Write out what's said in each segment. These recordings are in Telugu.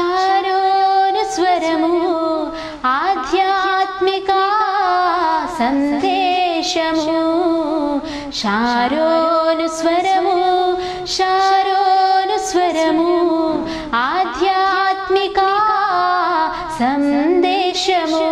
शारोनु स्वरमु आध्यात्मिका संदेशमु शारोनु स्वरमु आध्यात्मिका संदेशमु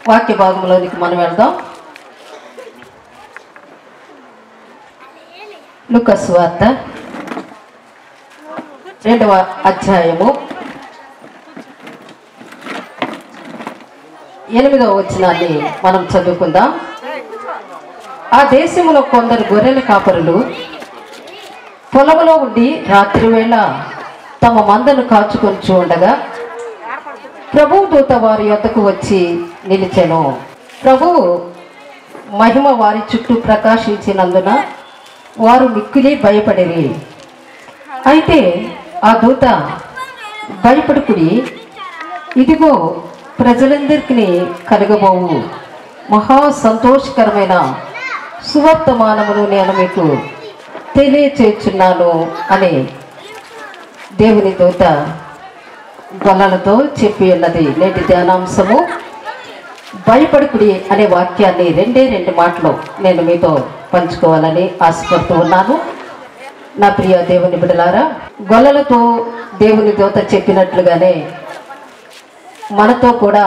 వాక్య భాగంలోనికి మనం వెళ్దాం. లూకా సువార్త 2వ అధ్యాయము 8వ వచనాన్ని మనం చదువుకుందాం. ఆ దేశంలో కొందరు గొర్రెల కాపరులు పొలంలో ఉండి రాత్రి వేళ తమ మందను కాచుకొని ఉండగా ప్రభువు దూత వారి యొద్దకు వచ్చి నిలిచెను. ప్రభువు మహిమ వారి చుట్టూ ప్రకాశించినందున వారు మిక్కిలి భయపడిరి. అయితే ఆ దూత, భయపడుకుడి, ఇదిగో ప్రజలందరికీ కలగబోవు మహా సంతోషకరమైన సువర్తమానమును నేను మీకు తెలియచేస్తున్నాను అని దేవుని దూత గొల్లలతో చెప్పి ఉన్నది. నేటి ధ్యానాంశము భయపడుకుడి అనే వాక్యాన్ని రెండు మాటలు నేను మీతో పంచుకోవాలని ఆశపడుతూ ఉన్నాను. నా ప్రియ దేవుని బిడ్డలారా, గొల్లలతో దేవుని దూత చెప్పినట్లుగానే మనతో కూడా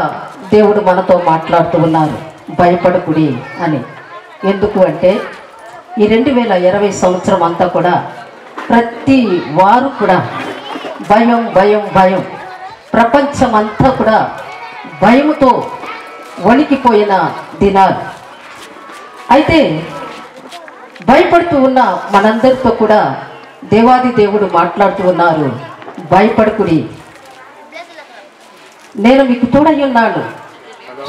దేవుడు మనతో మాట్లాడుతూ ఉన్నారు, భయపడుకుడి అని. ఎందుకు అంటే ఈ 2020 సంవత్సరం అంతా కూడా ప్రతి వారు కూడా భయం భయం భయం, ప్రపంచం అంతా కూడా భయముతో వణికిపోయిన దినాలు. అయితే భయపడుతూ ఉన్న మనందరితో కూడా దేవాది దేవుడు మాట్లాడుతూ ఉన్నారు, భయపడుకుడి, నేను మీకు తోడై ఉన్నాడు.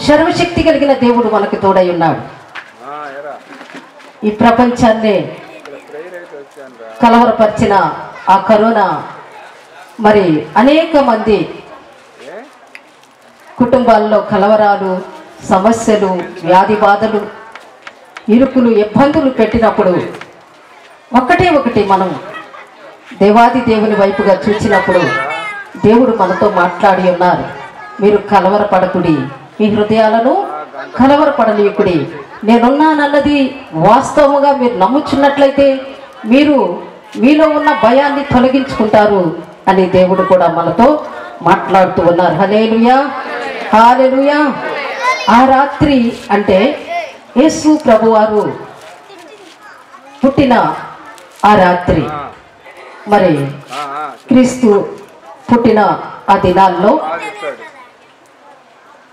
సర్వశక్తి కలిగిన దేవుడు మనకు తోడై ఉన్నాడు. ఈ ప్రపంచాన్ని కలవరపరిచిన ఆ కరోనా మరి అనేక మంది కుటుంబాల్లో కలవరాలు, సమస్యలు, వ్యాధి బాధలు, ఇరుకులు, ఇబ్బందులు పెట్టినప్పుడు ఒకటి మనం దేవాది దేవుని వైపుగా చూసినప్పుడు దేవుడు మనతో మాట్లాడి ఉన్నారు, మీరు కలవరపడకుడి, మీ హృదయాలను కలవరపడనీయకుడి, నేనున్నానన్నది వాస్తవముగా మీరు నమ్ముచున్నట్లయితే మీరు మీలో ఉన్న భయాన్ని తొలగించుకుంటారు అని దేవుడు కూడా మనతో మాట్లాడుతూ ఉన్నారు. హల్లెలూయా, హల్లెలూయా. ఆ రాత్రి అంటే యేసు ప్రభువారు పుట్టిన ఆ రాత్రి, మరి క్రీస్తు పుట్టిన ఆ దినాల్లో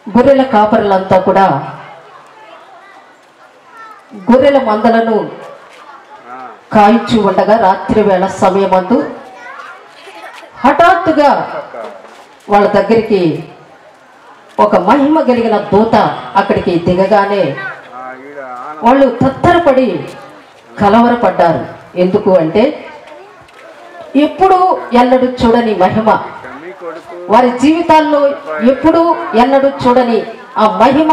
గొర్రెల కాపరులంతా కూడా గొర్రెల మందలను కాయిచు ఉండగా రాత్రి వేళ సమయమందు హఠాత్తుగా వాళ్ళ దగ్గరికి ఒక మహిమ కలిగిన దూత అక్కడికి దిగగానే వాళ్ళు తత్తరపడి కలవరపడ్డారు. ఎందుకు అంటే ఎప్పుడు ఎన్నడూ చూడని మహిమ, వారి జీవితాల్లో ఎప్పుడు ఎన్నడూ చూడని ఆ మహిమ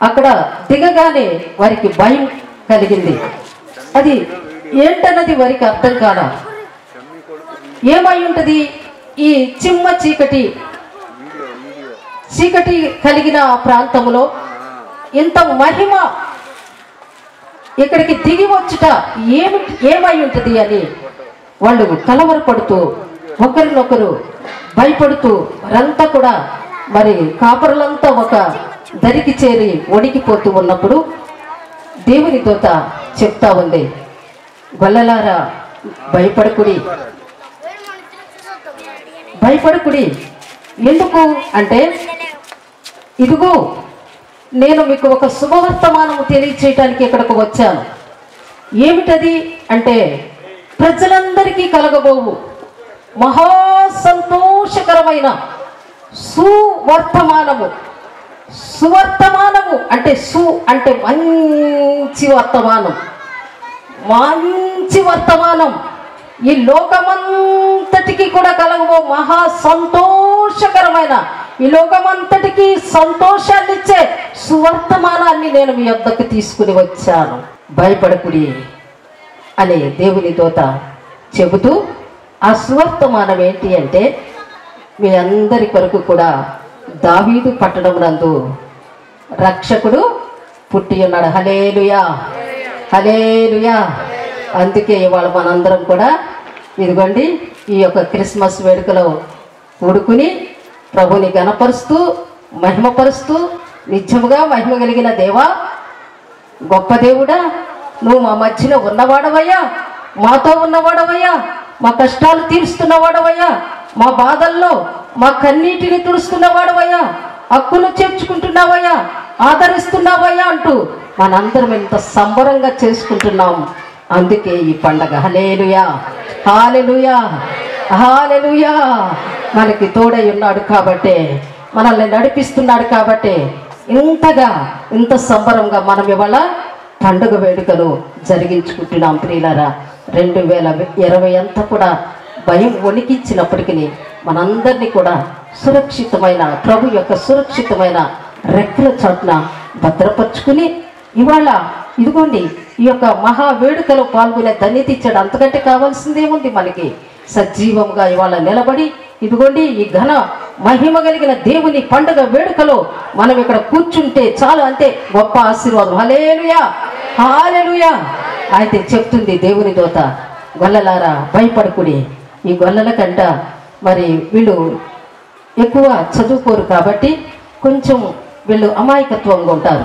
అక్కడ దిగగానే వారికి భయం కలిగింది. అది ఏంటన్నది వారికి అర్థం కాల. ఏమై ఉంటుంది? ఈ చిమ్మ చీకటి కలిగిన ప్రాంతంలో ఇంత మహిమ ఇక్కడికి దిగి వచ్చుట ఏమై ఉంటుంది అని వాళ్ళు కలవరపడుతూ ఒకరినొకరు భయపడుతూ వారంతా కూడా మరి కాపరులంతా ఒక దరికి చేరి వణికిపోతూ ఉన్నప్పుడు దేవుని దూత చెప్తా ఉంది, గొల్లలారా భయపడకుడి, భయపడకుడి. ఎందుకు అంటే ఇదిగో నేను మీకు ఒక శుభవర్తమానము తెలియచేయటానికి ఇక్కడికి వచ్చాను. ఏమిటది అంటే ప్రజలందరికీ కలగబోవు మహా సంతోషకరమైన సువర్తమానము. సువర్తమానము అంటే అంటే మంచి వర్తమానం, మంచి వర్తమానం. ఈ లోకమంతటికి కూడా కలగబో మహా సంతోషకరమైన, ఈ లోకమంతటికి సంతోషాన్ని ఇచ్చే సువర్తమానాన్ని నేను మీ వద్దకు తీసుకుని వచ్చాను, భయపడకుడి అని దేవుని దూత చెబుతూ, ఆ సువర్తమానం ఏంటి అంటే మీ అందరి కొరకు కూడా దావీదు పట్టణం నందు రక్షకుడు పుట్టి ఉన్నాడు. హల్లెలూయా, హల్లెలూయా. అందుకే ఇవాళ మనందరం కూడా ఇదిగోండి ఈ యొక్క క్రిస్మస్ వేడుకలో కూడుకుని ప్రభుని గణపరుస్తూ మహిమపరుస్తూ, నిజముగా మహిమ కలిగిన దేవా, గొప్ప దేవుడా, నువ్వు మా మధ్యలో ఉన్నవాడవయ్యా, మాతో ఉన్నవాడవయ్యా, మా కష్టాలు తీరుస్తున్నవాడవయ్యా, మా బాధల్లో మా కన్నీటిని తుడుస్తున్నవాడవయ్యా, హక్కును చేర్చుకుంటున్నావయ్యా, ఆదరిస్తున్నావయ్యా అంటూ మనందరం ఎంత సంబరంగా చేసుకుంటున్నాం. అందుకే ఈ పండగ. హల్లెలూయా, హల్లెలూయా, హల్లెలూయా. మనకి తోడై ఉన్నాడు కాబట్టే, మనల్ని నడిపిస్తున్నాడు కాబట్టే ఇంత సంబరంగా మనం ఇవాళ పండుగ వేడుకలు జరిగించుకుంటున్నాం. ప్రియులారా, 2020 అంతా కూడా భయం వణికించినప్పటికీ మనందరినీ కూడా సురక్షితమైన ప్రభు యొక్క సురక్షితమైన రెక్కల చాటున భద్రపరుచుకుని ఇవాళ ఇదిగోండి ఈ యొక్క మహా వేడుకలో పాల్గొనే ధన్యత ఇచ్చాడు. అంతకంటే కావాల్సిందేముంది మనకి? సజీవంగా ఇవాళ నిలబడి ఇదిగోండి ఈ ఘన మహిమ కలిగిన దేవుని పండుగ వేడుకలో మనం ఇక్కడ కూర్చుంటే చాలు, అంతే గొప్ప ఆశీర్వాదం. హల్లెలూయా, హల్లెలూయా. అయితే చెప్తుంది దేవుని దూత, గొల్లలారా భయపడకుడి. ఈ గొల్లల కంట మరి వీళ్ళు ఎక్కువ చదువుకోరు కాబట్టి కొంచెం వీళ్ళు అమాయకత్వంగా ఉంటారు.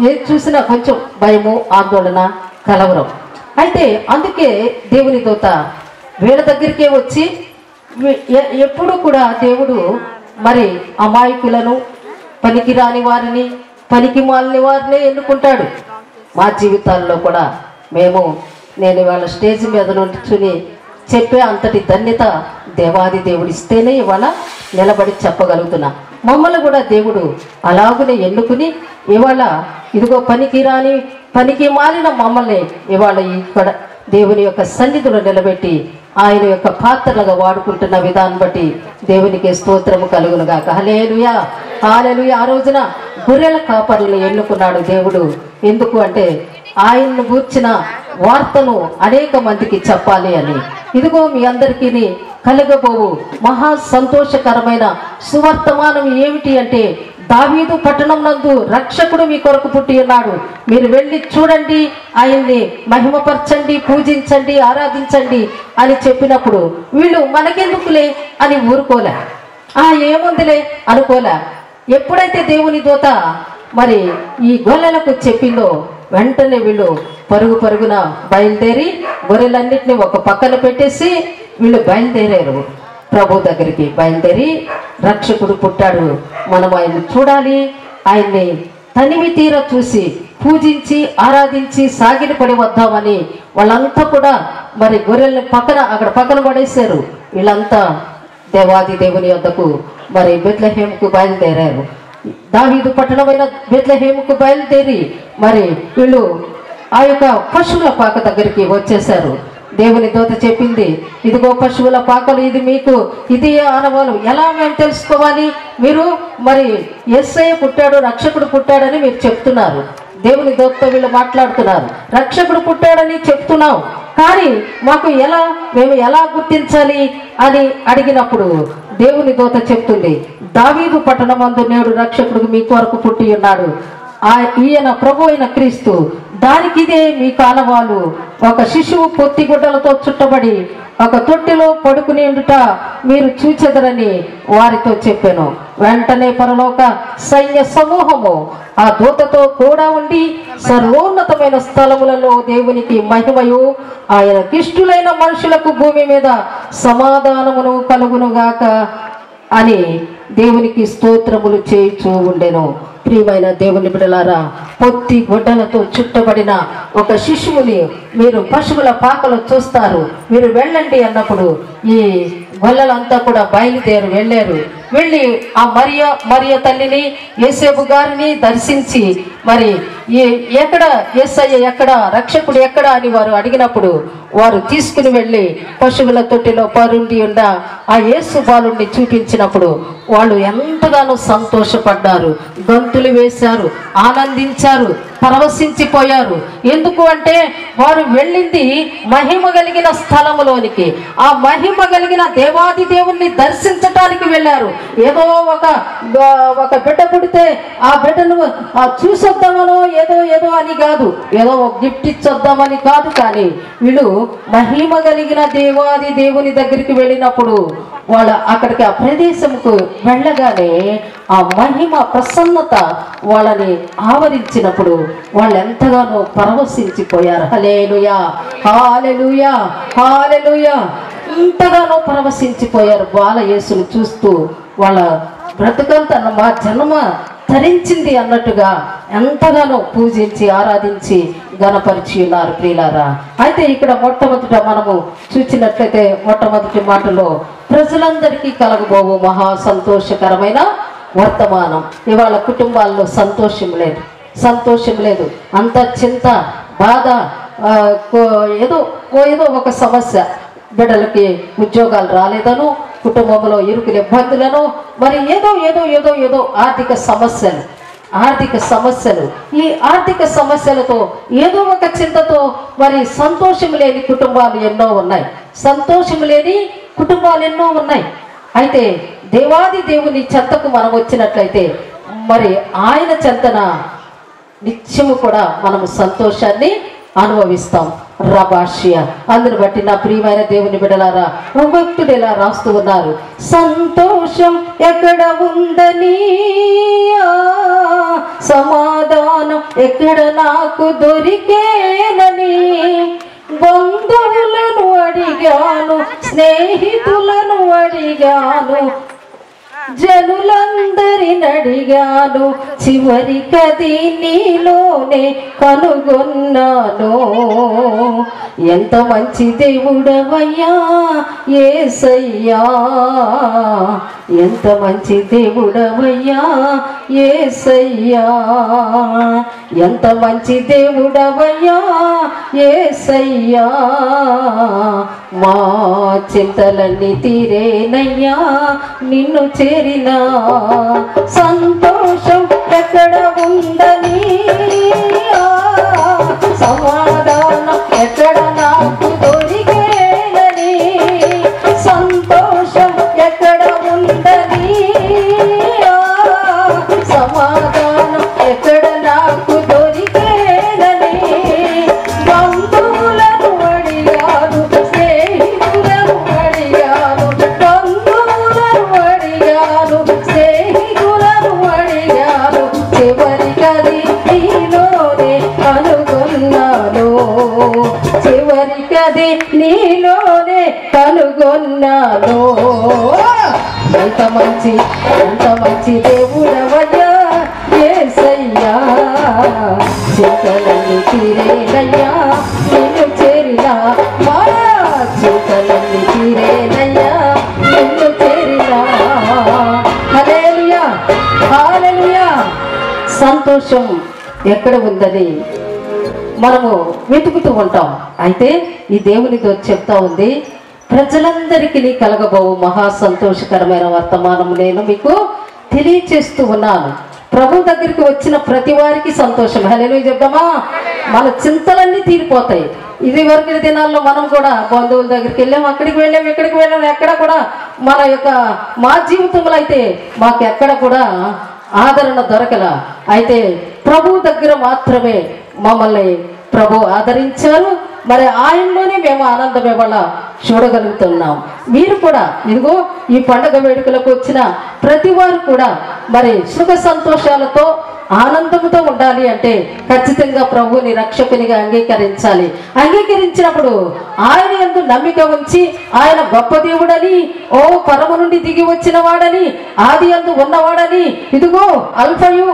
ఏది చూసినా కొంచెం భయము, ఆందోళన, కలవరం. అయితే అందుకే దేవుని దూత వీళ్ళ దగ్గరికే వచ్చి ఎప్పుడు కూడా దేవుడు మరి అమాయకులను, పనికిరాని వారిని, పనికి మాలిన వారిని ఎన్నుకుంటాడు. మా జీవితాల్లో కూడా నేను ఇవాళ స్టేజ్ మీద నుంచుని చెప్పే అంతటి ధన్యత దేవాది దేవుడు ఇస్తేనే ఇవాళ నిలబడి చెప్పగలుగుతున్నా. మమ్మల్ని కూడా దేవుడు అలాగునే ఎన్నుకుని ఇవాళ ఇదిగో పనికి మాలిన మమ్మల్ని ఇవాళ ఇక్కడ దేవుని యొక్క సన్నిధిలో నిలబెట్టి ఆయన యొక్క పాత్రలుగా వాడుకుంటున్న విధానం బట్టి దేవునికి స్తోత్రము కలుగునుగాక. హల్లెలూయా, హల్లెలూయా. ఆ రోజున గొర్రెల కాపరులను ఎన్నుకున్నాడు దేవుడు. ఎందుకు అంటే ఆయన్ను గూర్చిన వార్తను అనేక మందికి చెప్పాలి అని. ఇదిగో మీ అందరికీ కలగబోవు మహా సంతోషకరమైన సువర్తమానం ఏమిటి అంటే, దావీదు పట్టణం నందు రక్షకుడు మీ కొరకు పుట్టి ఉన్నాడు. మీరు వెళ్ళి చూడండి, ఆయన్ని మహిమపరచండి, పూజించండి, ఆరాధించండి అని చెప్పినప్పుడు వీళ్ళు మనకెందుకులే అని ఊరుకోలే, ఏముందిలే అనుకోలే. ఎప్పుడైతే దేవుని దూత మరి ఈ గొల్లలకు చెప్పిందో వెంటనే వీళ్ళు పరుగున బయలుదేరి గొర్రెలన్నింటినీ ఒక పక్కన పెట్టేసి వీళ్ళు బయలుదేరారు. ప్రభు దగ్గరికి బయలుదేరి, రక్షకుడు పుట్టాడు, మనం ఆయన్ని చూడాలి, ఆయన్ని తనివి తీర చూసి పూజించి ఆరాధించి సాగిలపడి వద్దామని వాళ్ళంతా కూడా మరి గొర్రెల్ని అక్కడ పక్కన పడేశారు. వీళ్ళంతా దేవాది దేవుని యొద్దకు మరి బెత్లెహేముకు బయలుదేరారు. దావీదు పట్టణమైన బెత్లెహేముకు బయలుదేరి మరి వీళ్ళు ఆ యొక్క పశువుల పాక దగ్గరికి వచ్చేశారు. దేవుని దూత చెప్పింది, ఇదిగో పశువుల పాకలు, ఇది మీకు ఇది ఆనవాలు. ఎలా మేము తెలుసుకోవాలి? మీరు మరి యేసయ్య పుట్టాడు, రక్షకుడు పుట్టాడని మీరు చెప్తున్నారు. దేవుని దూతతో వీళ్ళు మాట్లాడుతున్నారు. రక్షకుడు పుట్టాడని చెప్తున్నాం, కానీ మేము ఎలా గుర్తించాలి అని అడిగినప్పుడు దేవుని దూత చెప్తుంది, దావీదు పట్టణమందు నేడు రక్షకుడు మీ కొరకు పుట్టి ఉన్నాడు, ఈయన ప్రభు అయిన క్రీస్తు. దానికి ఇదే మీ కానవాలు. ఒక శిశువు పొత్తిగుడ్డలతో చుట్టబడి ఒక తొట్టిలో పడుకుని ఉండుట మీరు చూచెదరని వారితో చెప్పాను. వెంటనే పరలోక సైన్య సమూహము ఆ దూతతో కూడా ఉండి సర్వోన్నతమైన స్థలములలో దేవునికి మహిమయు ఆయన కిష్టులైన మనుషులకు భూమి మీద సమాధానమును కలుగునుగాక అని దేవునికి స్తోత్రములు చేయుచూ ఉండెను. ప్రియమైన దేవుని బిడ్డలారా, పొత్తి గుడ్డలతో చుట్టబడిన ఒక శిశువుని మీరు పశువుల పాకలో చూస్తారు. మీరు వెళ్ళండి అన్నప్పుడు ఈ గొల్లలంతా కూడా వెళ్ళారు. వెళ్ళి ఆ మరియ తల్లిని, యేసేపు గారిని దర్శించి మరి ఎక్కడ యేసయ్య ఎక్కడ, రక్షకుడు ఎక్కడ అని వారు అడిగినప్పుడు వారు తీసుకుని వెళ్ళి పశువుల తొట్టిలో పరుండి ఉన్న ఆ యేసు బాలుడిని చూపించినప్పుడు వాళ్ళు ఎంతగానో సంతోషపడ్డారు, గంతులు వేశారు, ఆనందించారు, పరవశించిపోయారు. ఎందుకు అంటే వారు వెళ్ళింది మహిమ కలిగిన స్థలములోనికి, ఆ మహిమ కలిగిన దేవాది దేవుణ్ణి దర్శించటానికి వెళ్ళారు. ఏదో ఒక బిడ్డ పుడితే ఆ బిడ్డను చూసొద్దామనో ఏదో అని కాదు, ఏదో ఒక గిఫ్ట్ ఇచ్చొద్దామని కాదు, కానీ వీళ్ళు మహిమ కలిగిన దేవాది దేవుని దగ్గరికి వెళ్ళినప్పుడు వాళ్ళ అక్కడికి ఆ ప్రదేశంకు వెళ్ళగానే ఆ మహిమ ప్రసన్నత వాళ్ళని ఆవరించినప్పుడు వాళ్ళు ఎంతగానో పరవశించిపోయారు. హల్లెలూయా, హల్లెలూయా, హల్లెలూయా. ఎంతగానో పరవశించిపోయారు బాల యేసును చూస్తూ. వాళ్ళ బ్రతుకంతా మా జన్మ ధరించింది అన్నట్టుగా ఎంతగానో పూజించి ఆరాధించి గణపరిచి ఉన్నారు ప్రియులారా. అయితే ఇక్కడ మొట్టమొదట మనము చూసినట్లయితే మొట్టమొదటి మాటలో ప్రజలందరికీ కలగబోవు మహా సంతోషకరమైన వర్తమానం. ఇవాళ కుటుంబాల్లో సంతోషం లేదు, అంత చింత, బాధ, ఏదో ఒక సమస్య, బిడ్డలకి ఉద్యోగాలు రాలేదనో, కుటుంబంలో ఇరుకుల ఇబ్బందులను, మరి ఏదో ఆర్థిక సమస్యలు, ఈ ఆర్థిక సమస్యలతో ఏదో ఒక చింతతో మరి సంతోషం లేని కుటుంబాలు ఎన్నో ఉన్నాయి. అయితే దేవాది దేవుని చెంతకు మనం వచ్చినట్లయితే మరి ఆయన చెంతన నిత్యము కూడా మనము సంతోషాన్ని అనుభవిస్తాం. రబాషియా. అందుని బట్టి నా ప్రియమైన దేవుని బిడ్డలారా, భక్తుడు ఇలా రాస్తూ ఉన్నారు, సంతోషం ఎక్కడ ఉందని, సమాధానం ఎక్కడ నాకు దొరికేనని, బంధువులను అడిగాను, స్నేహితులను అడిగాను, జనులందరిని అడిగాను, చివరికది నీలోనే కనుగొన్నాను. ఎంత మంచి దేవుడవయ్యా యేసయ్యా, ఎంత మంచి దేవుడవయ్యా యేసయ్యా, ఎంత మంచి దేవుడవయ్యా యేసయ్యా, మా చింతలన్నీ తీరేనయ్యా నిన్ను చేరిన. సంతోషం ఎక్కడ ఉందని, సమాధానం ఎక్కడ నాకు దొరికేనని, సంతోషం ఎక్కడ ఉందని, సమాధానం ఎక్కడ నాకు దొరికేనని, బంధువులను అడిగాను, స్నేహితులను అడిగాను, చివరికది నీలోనే కనుగొన్నాను. ఎంత మంచి దేవుడవయ్యా యేసయ్యా, చింతలన్నీ తీరేనయ్యా నిన్ను చేరినా, మా చింతలన్నీ తీరేనయ్యా నిన్ను చేరినా. హల్లెలూయా, హల్లెలూయా. సంతోషం ఎక్కడ ఉందని మనము వెతుకుతూ ఉంటాం. అయితే ఈ దేవునితో చెప్తా ఉంది, ప్రజలందరికీ కలగబోవు మహా సంతోషకరమైన వర్తమానం నేను మీకు తెలియచేస్తూ ఉన్నాను. ప్రభు దగ్గరికి వచ్చిన ప్రతి వారికి సంతోషం. హల్లెలూయా చెప్దామా? మన చింతలన్నీ తీరిపోతాయి. ఇది వరకు దినాల్లో మనం కూడా బంధువుల దగ్గరికి వెళ్ళాం, అక్కడికి వెళ్ళాం, ఇక్కడికి వెళ్ళాం, ఎక్కడ కూడా మా జీవితంలో అయితే మాకు ఎక్కడ కూడా ఆదరణ దొరకల. అయితే ప్రభు దగ్గర మాత్రమే మమ్మల్ని ప్రభు ఆదరించారు. మరి ఆయనలోనే మేము ఆనందమే వల్ల చూడగలుగుతున్నాం. మీరు కూడా ఇదిగో ఈ పండుగ వేడుకలకు వచ్చిన ప్రతి వారు కూడా మరి సుఖ సంతోషాలతో ఆనందంతో ఉండాలి అంటే ఖచ్చితంగా ప్రభువుని రక్షకునిగా అంగీకరించాలి. అంగీకరించినప్పుడు ఆయన యందు నమ్మిక ఉంచి ఆయన గొప్ప దేవుడని, ఓ పరము నుండి దిగి వచ్చిన వాడని, ఆది యందు ఉన్నవాడని, ఇదిగో అల్ఫయు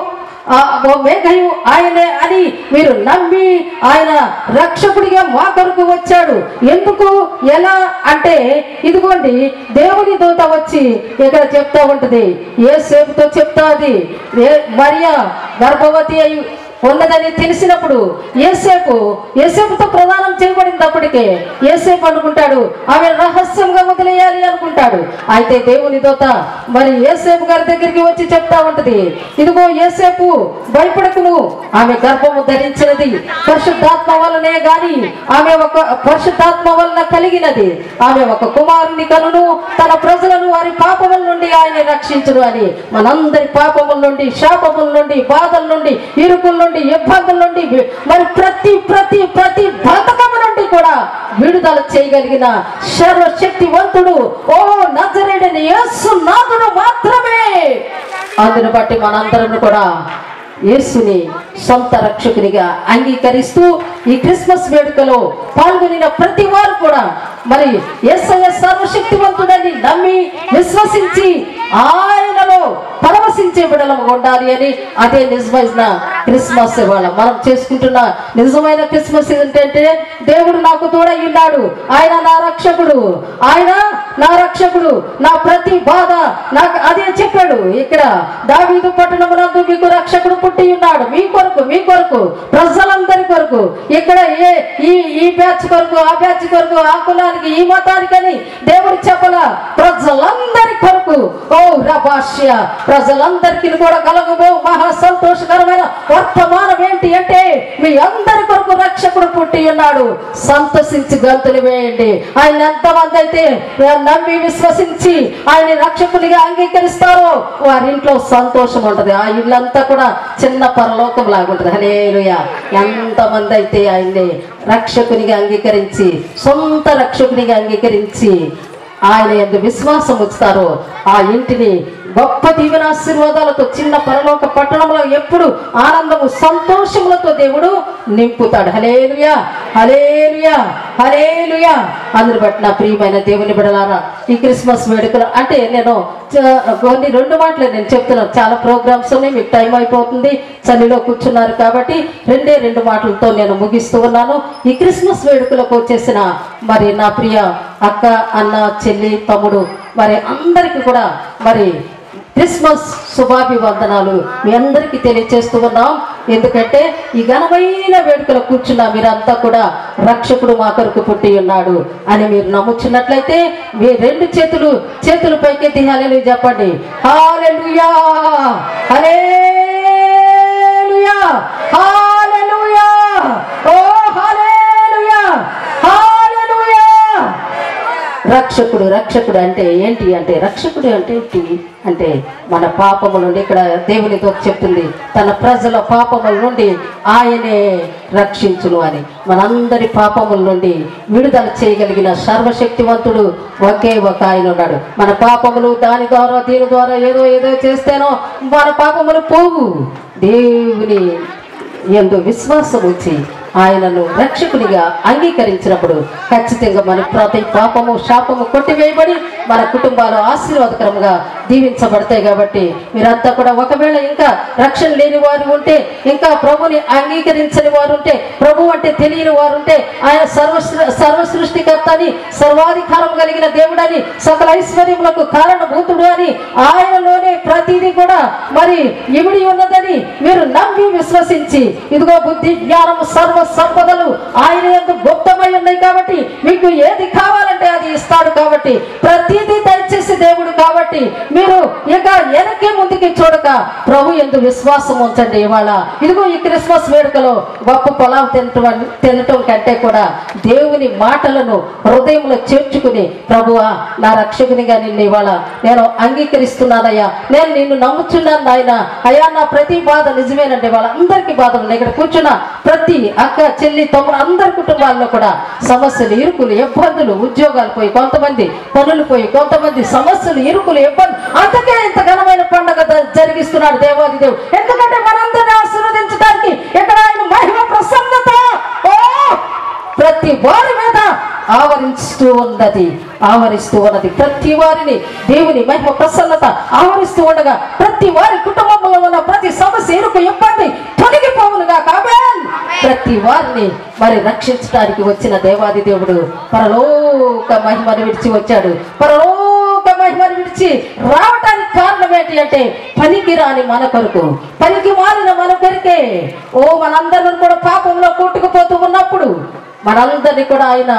మేఘయు ఆయనే అని మీరు నమ్మి ఆయన రక్షకుడిగా మా కొరకు వచ్చాడు. ఎందుకు, ఎలా అంటే ఇదిగోండి దేవుని దూత వచ్చి ఇక్కడ చెప్తా ఉంటుంది, యేసేపుతో చెప్తాది. మరియా గర్భవతి అయి ఉన్నదని తెలిసినప్పుడు యేసేపుతో ప్రదానం చేయబడినప్పటికే యేసేపు అనుకుంటాడు ఆమె రహస్యంగా వదిలేయాలి అనుకుంటాడు. అయితే దేవుని దూత మరి యేసేపు గారి దగ్గరికి వచ్చి చెప్తా ఉంటది, ఇదిగో యేసేపు భయపడకుము, ఆమె గర్భము ధరించినది పరిశుద్ధాత్మ వలనే గాని ఆమె ఒక పరిశుద్ధాత్మ వలన కలిగినది, ఆమె ఒక కుమారుని కనును, తన ప్రజలను వారి పాపముల నుండి ఆయన రక్షించును అని. మనందరి పాపముల నుండి, శాపముల నుండి, బాధల నుండి, ఇరుకుల నుండి, ఇబ్బందుల నుండి, మరి ప్రతి బంధకము నుండి కూడా విడుదల చేయగలిగిన సర్వశక్తివంతుడు ఓ నజరేయుడైన యేసు నాథుడు మాత్రమే. అందును బట్టి మనందరం కూడా యేసుని సొంత రక్షకునిగా అంగీకరిస్తూ ఈ క్రిస్మస్ వేడుకలో పాల్గొనిన ప్రతి వారు కూడా మరి యేసయ్య సర్వశక్తివంతుడని నమ్మి విశ్వసించి ఆయనలో పరవశించే బిడ్డలము ఉండాలి అని, అదే నిజమైన క్రిస్మస్ ఇవాళ మనం చేసుకుంటున్న నిజమైన క్రిస్మస్ ఏంటంటే దేవుడు నాకు తోడై ఉన్నాడు, ఆయన నా రక్షకుడు, ఆయన నా రక్షకుడు, నా ప్రతి బాధ నాకు అదే చెప్పాడు. ఇక్కడ దావీదు పట్టణమునందు మీకు రక్షకుడు పుట్టి ఉన్నాడు, మీ కొరకు ప్రజలందరి కొరకు. ఇక్కడ ఈ బ్యాచ్ కొరకు, ఆ బ్యాచ్ కొరకు, ఆ కులానికి, ఈ మతానికి అని దేవుడు చెప్పలా, ప్రజలందరి కొరకు. ఓ రభాష్య, ప్రజలందరికీ కూడా కలగబో మహా సంతోషకరమైన వర్తమానం ఏంటి అంటే మీ అందరి కొరకు రక్షకుడు పుట్టి ఉన్నాడు. సంతోషించి గంతులు వేయండి. ఆయన ఎంతమంది అయితే నమ్మి విశ్వసించి ఆయన రక్షకునిగా అంగీకరిస్తారో వారి ఇంట్లో సంతోషం ఉంటది. ఆ ఇల్లంతా కూడా చిన్న పరలోకం లాగుంటది. హల్లెలూయా. ఎంతమంది అయితే ఆయన్ని రక్షకునిగా అంగీకరించి, సొంత రక్షకునిగా అంగీకరించి ఆయన యందు విశ్వాసం ఉంచుతారో ఆ ఇంటిని గొప్ప దీవెనాశీర్వాదాలతో, చిన్న పరలోక పట్టణంలో ఎప్పుడు ఆనందము సంతోషములతో దేవుడు నింపుతాడు. హల్లెలూయా, హల్లెలూయా, హల్లెలూయా. అందరు బట్టి నా ప్రియమైన దేవుని బిడ్డలారా, ఈ క్రిస్మస్ వేడుకలు అంటే నేను కొన్ని 2 మాటలు నేను చెప్తున్నాను. చాలా ప్రోగ్రామ్స్ ఉన్నాయి, మీకు టైం అయిపోతుంది, చలిలో కూర్చున్నారు కాబట్టి 2 మాటలతో నేను ముగిస్తూ ఉన్నాను. ఈ క్రిస్మస్ వేడుకలకు వచ్చేసిన మరి నా ప్రియ అక్క, అన్న, చెల్లి, తమ్ముడు మరి అందరికీ కూడా మరి క్రిస్మస్ శుభాభివందనాలు మీ అందరికీ తెలియజేస్తూ ఉన్నాం. ఎందుకంటే ఈ ఘనమైన వేడుకలో కూర్చున్న మీరంతా కూడా రక్షకుడు మా కొరకు పుట్టి ఉన్నాడు అని మీరు నమ్ముచున్నట్లయితే మీ 2 చేతులు పైకెత్తి హల్లెలూయా చెప్పండి. హల్లెలూయా, హల్లెలూయా, హల్లెలూయా, ఓ హల్లెలూయా, హల్లెలూయా. రక్షకుడు అంటే ఏంటి అంటే, రక్షకుడు అంటే ఏంటి అంటే మన పాపముల నుండి, ఇక్కడ దేవునితో చెప్తుంది తన ప్రజల పాపముల నుండి ఆయనే రక్షించును అని. మనందరి పాపముల నుండి విడుదల చేయగలిగిన సర్వశక్తివంతుడు ఒకే ఒక ఆయన ఉన్నాడు. మన పాపములు దీని ద్వారా ఏదో చేస్తేనో మన పాపములు పోవు. దేవుని యందు విశ్వాసం ఉంచి ఆయనను రక్షకునిగా అంగీకరించినప్పుడు ఖచ్చితంగా మన ప్రతి పాపము, శాపము కొట్టివేయబడి మన కుటుంబాలు ఆశీర్వాదకరంగా దీవించబడతాయి. కాబట్టి మీరంతా కూడా ఒకవేళ ఇంకా రక్షణ లేని వారు ఉంటే, ఇంకా ప్రభుని అంగీకరించని వారు ఉంటే, ప్రభు అంటే తెలియని వారు ఉంటే, ఆయన సర్వ సృష్టికర్త అని, సర్వాధికారం కలిగిన దేవుడని, సకల ఐశ్వర్యములకు కారణభూతుడు అని, ఆయనలోనే ప్రతిదీ కూడా మరి ఇమిడి ఉన్నదని మీరు నమ్మి విశ్వసించి, ఇదిగో బుద్ధి, జ్ఞానము, సర్వ సంపదలు ఆయన యందు గుప్తమై ఉన్నాయి కాబట్టి మీకు ఏది కావాలంటే అది ఇస్తాడు. కాబట్టి ప్రతిదీ దయచేసి దేవుడు. కాబట్టి మీరు ఇక వెనక్కి ముందుకి చూడక ప్రభు యందు విశ్వాసం ఉంచండి. ఇవాళ ఇదిగో ఈ క్రిస్మస్ వేడుకలో గొప్ప పొలావు తినటం కంటే కూడా దేవుని మాటలను హృదయంలో చేర్చుకుని, ప్రభువా నా రక్షకునిగా నిన్ను ఇవాళ నేను అంగీకరిస్తున్నానయ్యా, నేను నిన్ను నమ్ముచున్నాను నాయన, అయ్యా నా ప్రతి బాధ నిజమేనండి. వాళ్ళందరికీ బాధలు ఉన్నాయి. ఇక్కడ కూర్చున్న ప్రతి అక్క, చెల్లి, తమ్ముడు అందరి కుటుంబాల్లో కూడా సమస్యలు, ఇరుకులు, ఇబ్బందులు, ఉద్యోగాలు పోయి, కొంతమంది పనులు పోయి, కొంతమంది సమస్యలు, ఇరుకులు, ఇబ్బంది. అందుకే ఇంత ఘనమైన పండుగ జరిగిస్తున్నాడు దేవాది దేవుడు. ఎందుకంటే మనందరినీ ఆశీర్వదించడానికి ఇక్కడ ఆయన మహిమ ప్రసన్నత ప్రతి వారి మీద ఆవరిస్తూ ఉన్నది. ప్రతి వారిని దేవుని మహిమ ప్రసన్నత ఆవరిస్తూ ఉండగా ప్రతి వారి కుటుంబంలో ఉన్న ప్రతి సమస్య, ఇరుకు, ఇబ్బంది తొలగిపోవునుగా. ప్రతి వారిని మరి రక్షించడానికి వచ్చిన దేవాది దేవుడు పరలోక మహిమను విడిచి వచ్చాడు. పరలోక మహిమను విడిచి రావటానికి కారణం ఏంటి అంటే పనికి రాని మన కొరకు, పనికి మారిన మన కొరికే. మనందరం కూడా పాపంలో కొట్టుకుపోతూ ఉన్నప్పుడు మనందరినీ కూడా ఆయన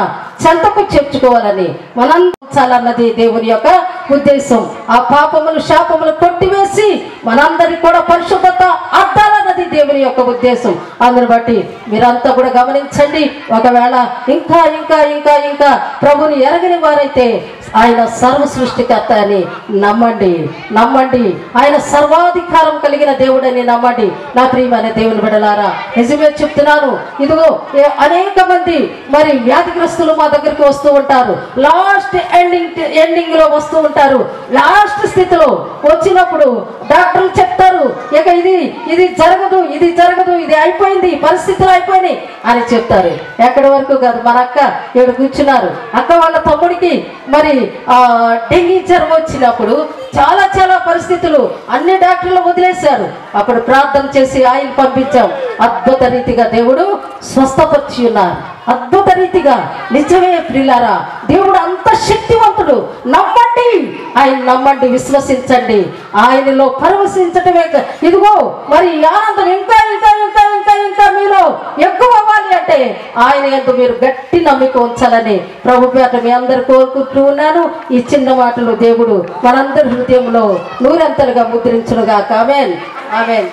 చెంతకు చేర్చుకోవాలని, మనంచాలన్నది దేవుని యొక్క ఉద్దేశం. ఆ పాపములు, శాపములు కొట్టివేసి మనందరినీ కూడా పరిశుభ్రత అడ్డాలన్నది దేవుని యొక్క ఉద్దేశం. అందుని బట్టి మీరంతా కూడా గమనించండి. ఒకవేళ ఇంకా ఇంకా ఇంకా ఇంకా ప్రభుని ఎరగని వారైతే ఆయన సర్వ సృష్టికర్త అని నమ్మండి. ఆయన సర్వాధికారం కలిగిన దేవుడని నమ్మండి. నా ప్రియమైన దేవుని బిడ్డలారా, నిజమే చెప్తున్నాను. ఇదిగో అనేక మంది మరి వ్యాధిగ్రస్తులు మా దగ్గరికి వస్తూ ఉంటారు. లాస్ట్ ఎండింగ్ లో వస్తూ ఉంటారు. లాస్ట్ స్థితిలో వచ్చినప్పుడు డాక్టర్లు చెప్తారు, ఇక ఇది జరగదు, ఇది అయిపోయింది, పరిస్థితులు అయిపోయింది. తమ్ముడిని అని చెప్తారు. ఎక్కడి వరకు కాదు, మన అక్క ఇక్కడ కూర్చున్నారు. అక్క వాళ్ళ తమ్ముడికి మరి డెంగీ జ్వరం వచ్చినప్పుడు చాలా చాలా పరిస్థితులు, అన్ని డాక్టర్లు వదిలేశారు. అప్పుడు ప్రార్థన చేసి ఆయిల్ పంపించాం. అద్భుత రీతిగా దేవుడు స్వస్థపరిచి ఉన్నారు. అద్భుత రీతిగా. నిజమే ప్రియులారా, దేవుడు అంత శక్తివంతుడు. నమ్మండి, ఆయన నమ్మండి, విశ్వసించండి. ఆయనలో పరవశించటమే. ఇదిగో మరి ఆనందం ఇంకా ఇంకా ఇంకా ఇంకా ఇంకా మీలో ఎక్కువ అవ్వాలి అంటే ఆయన యందు మీరు గట్టి నమ్మిక ఉంచాలని ప్రభు పేట మీ అందరు కోరుకుంటూ ఉన్నాను. ఈ చిన్న మాటలు దేవుడు మనందరి హృదయంలో నూరంతలుగా ముద్రించునుగా. ఆమేన్, ఆమేన్.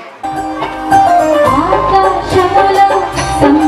Thank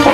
you.